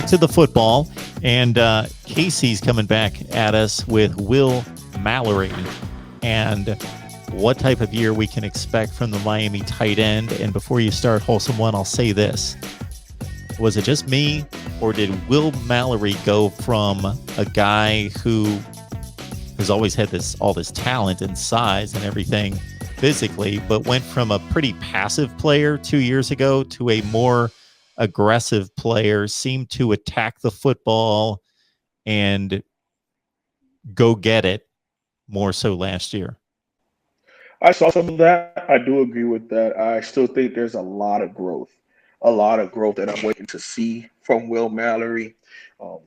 to the football, and Casey's coming back at us with Will Mallory and what type of year we can expect from the Miami tight end. And before you start Wholesome One, I'll say this. Was it just me, or did Will Mallory go from a guy who has always had all this talent and size and everything physically, but went from a pretty passive player 2 years ago to a more aggressive player, seemed to attack the football and go get it more so last year? I saw some of that. I do agree with that. I still think there's a lot of growth that I'm waiting to see from Will Mallory. Um,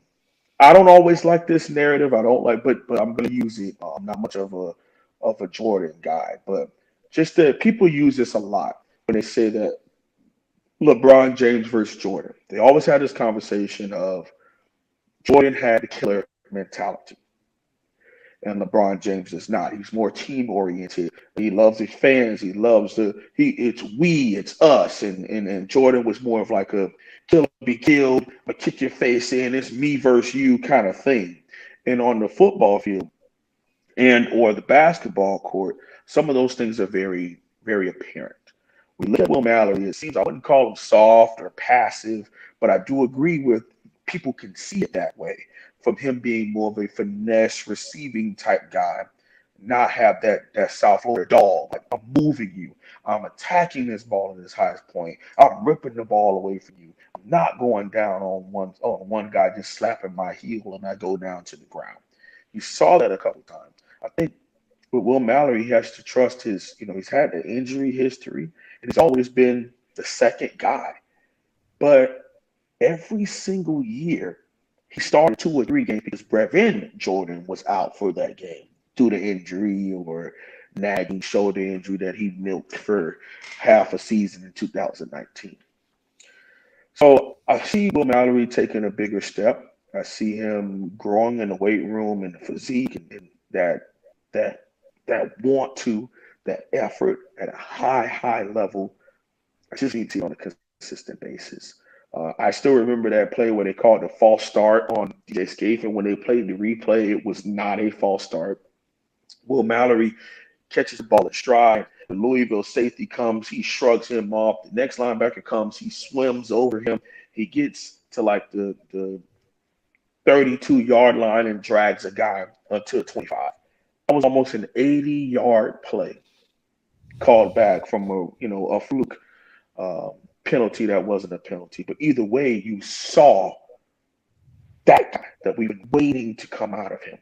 I don't always like this narrative. I don't like, but I'm going to use it. I'm not much of a Jordan guy, but just that people use this a lot when they say that LeBron James versus Jordan. They always had this conversation of Jordan had the killer mentality, and LeBron James does not. He's more team oriented. He loves his fans. He loves it's we, it's us. And Jordan was more of like a kill or be killed, but kick your face in. It's me versus you kind of thing. And on the football field and or the basketball court, some of those things are very, very apparent. We look at Will Mallory, it seems I wouldn't call him soft or passive, but I do agree with people can see it that way from him being more of a finesse receiving type guy, not have that South Florida dog. Like, I'm moving you. I'm attacking this ball at its highest point. I'm ripping the ball away from you. I'm not going down on one guy just slapping my heel and I go down to the ground. You saw that a couple times. I think with Will Mallory, he has to trust he's had an injury history and he's always been the second guy. But every single year, he started 2 or 3 games because Brevin Jordan was out for that game due to injury or nagging shoulder injury that he milked for half a season in 2019. So I see Will Mallory taking a bigger step. I see him growing in the weight room and the physique and that that want to, that effort at a high level. I just need to see on a consistent basis. I still remember that play where they called the false start on DJ Scaife, and when they played the replay, it was not a false start. Will Mallory catches the ball in stride. The Louisville safety comes, he shrugs him off. The next linebacker comes, he swims over him. He gets to like the 32-yard line and drags a guy until 25. That was almost an 80-yard play called back from a fluke penalty that wasn't a penalty. But either way, you saw that guy that we've been waiting to come out of him.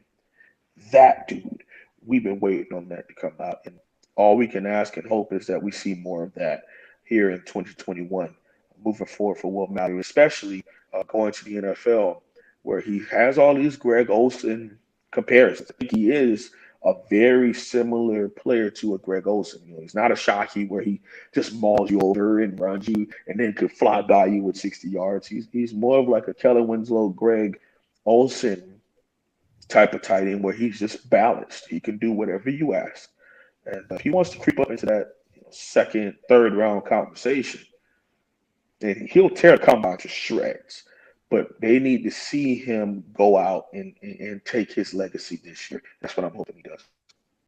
That dude, we've been waiting on that to come out. And all we can ask and hope is that we see more of that here in 2021, moving forward for Will Mallory, especially going to the NFL, where he has all these Greg Olsen comparisons. I think he is a very similar player to a Greg Olsen. He's not a Shockey where he just mauls you over and runs you and then could fly by you with 60 yards. He's more of like a Kellen Winslow, Greg Olsen type of tight end where he's just balanced. He can do whatever you ask. And if he wants to creep up into that second, third round conversation, then he'll tear a combine to shreds. But they need to see him go out and take his legacy this year. That's what I'm hoping he does.